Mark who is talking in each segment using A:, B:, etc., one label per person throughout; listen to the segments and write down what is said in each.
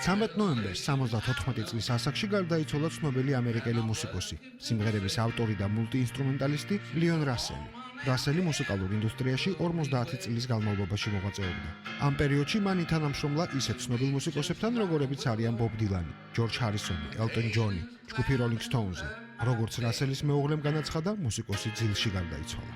A: 13 ნოემბერს 74 წლის ასაკში გარდაიცვალა ცნობილი ამერიკელი მუსიკოსი, სიმღერების ავტორი და მულტიინსტრუმენტალისტი ლიონ რასელი. რასელი მუსიკალურ ინდუსტრიაში 50 წლის განმავლობაში მოღვაწეობდა. ამ პერიოდში მან ითანამშრომლა ისეთ ცნობილ მუსიკოსებთან, როგორებიც არიან ბობ დილანი, ჯორჯ ჰარისონი, ელტონ ჯონი, ჯგუფი როლინგ სტოუნზი. როგორც რასელის მეუღლემ განაცხადა, მუსიკოსი ძილში გარდაიცვალა.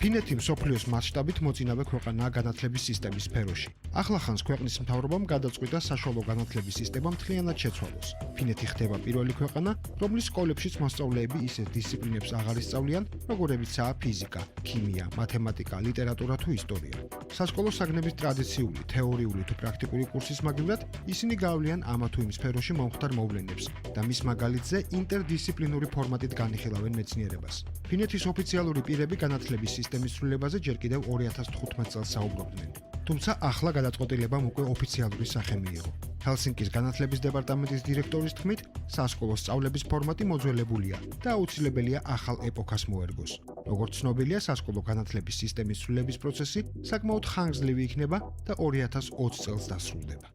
A: ფინეთი მსოფლიოს მასშტაბით მოწინავე ქვეყანაა განათლების სისტემის სფეროში. ახლახანს ქვეყნის მთავრობამ გადაწყვიტა საშუალო განათლების სისტემა მთლიანად შეცვალოს. ფინეთი ხდება პირველი ქვეყანა, რომლის სკოლებშიც მოსწავლეები ისეთ დისციპლინებს აღარ ისწავლიან, როგორებიცაა ფიზიკა, ქიმია, მათემატიკა, ლიტერატურა თუ ისტორია. სასკოლო საგნების ტრადიციული, თეორიული თუ პრაქტიკული კურსის მაგივრად ისინი გავლიან ამა თუ იმ სფეროში მომხდარ მოვლენებს და მის მაგალითზე ინტერდისციპლინური ფორმატით განიხილავენ მეცნიერებას. ფინეთის ოფიციალური პირები განათლების სისტემის ცვლილებაზე ჯერ კიდევ 2015 წელს საუბრობდნენ. თუმცა ახლა გადაწყვეტილებამ უკვე ოფიციალური სახე მიიღო. ჰელსინკის განათლების დეპარტამენტის დირექტორის თქმით, სასკოლო სწავლების ფორმატი მოძველებულია და აუცილებელია ახალ ეპოქას მოერგოს. როგორც ცნობილია, სასკოლო განათლების სისტემის ცვლილების პროცესი საკმაოდ ხანგრძლივი იქნება და 2020 წელს დასრულდება.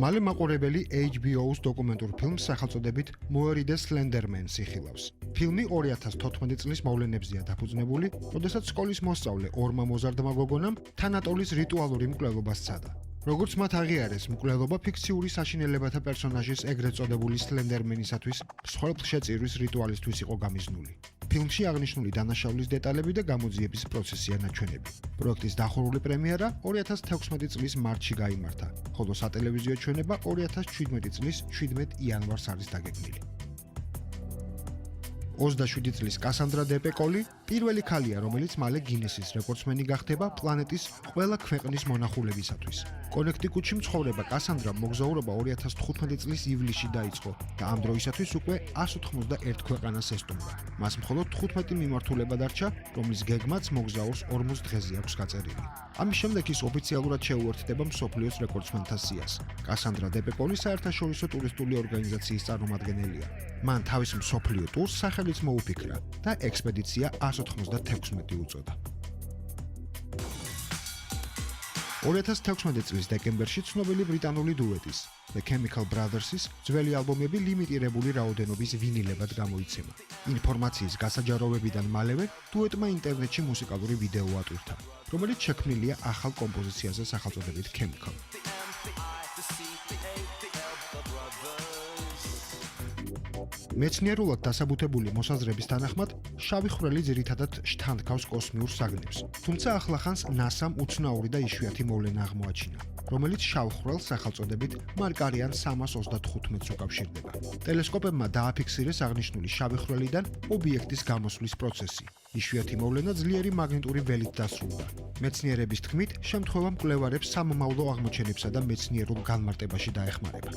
A: მალე მაყურებელი HBO-ს დოკუმენტურ ფილმს სახელწოდებით More the Slenderman-ს იხილავს. ფილმი 2014 წლის მოვლენებზეა დაფუძნებული, როდესაც სკოლის მოსწავლე ორმა მოზარდმა გოგონამ თანატოლის რიტუალური მკვლელობა სცადა. როგორც მათ აღიარეს, მკვლელობა ფიქციური საშინელებათა პერსონაჟის ეგრეთ წოდებული სლენდერმენისათვის მსხვერპლშეწირვის რიტუალისთვის იყო გამიზნული. ფილმში აღნიშნული დანაშაულის დეტალები და გამოძიების პროცესია ნაჩვენები. პროექტის დახურული პრემიერა 2016 წლის მარტში გაიმართა, ხოლო სატელევიზიო ჩვენება 2017 წლის 17 იანვარს არის დაგეგმილი. 27 წლის კასანდრა დეპეკოლი პირველი ქალია, რომელიც მალე გინესის რეკორდსმენი გახდება პლანეტის ყველა ქვეყნის მონახულებისათვის. კონექტიკუტში მცხოვრება კასანდრამ მოგზაურობა 2015 წლის ივლისში დაიწყო და ამ დროისათვის უკვე 191 ქვეყანას ესტუმრა. მას მხოლოდ 15 მიმართულება დარჩა, რომლის გეგმაც მოგზაურს 40 დღეზე აქვს გაწერილი. ამის შემდეგ ის ოფიციალურად შეუერთდება მსოფლიოს რეკორდსმენთა სიას. კასანდრა დეპეკოლი საერთაშორისო ტურისტული ორგანიზაციის წარმომადგენელია. მან თავის მსოფლიო ტურს სახელიც მოუფიქრა და ექსპედიცია 196 უწოდა. 2016 წლის დეკემბერში ცნობილი ბრიტანული დუეტის The Chemical Brothers-ის ძველი ალბომები ლიმიტირებული რაოდენობის ვინილებად გამოიცემა. ინფორმაციის გასაჯაროვებიდან მალევე დუეტმა ინტერნეტში მუსიკალური ვიდეო ატვირთა, რომელიც შექმნილია ახალ კომპოზიციაზე სახელწოდებით Chemical. მეცნიერულად დასაბუთებული მოსაზრების თანახმად, შავი ხვრელი ძირითადად შთანთქავს კოსმიურ საგნებს. თუმცა ახლახანს NASA-მ უცნაური და იშვიათი მოვლენა აღმოაჩინა, რომელიც შავ ხვრელს სახელწოდებით მარკარიან 335-ს უკავშირდება. ტელესკოპებმა დააფიქსირეს აღნიშნული შავი ხვრელიდან ობიექტის გამოსვლის პროცესი. იშვიათი მოვლენა ძლიერი მაგნიტური ველით დასრულდა. მეცნიერების თქმით, შემთხვევა მკვლევარებს სამომავლო აღმოჩენებსა და მეცნიერულ განმარტებაში დაეხმარება.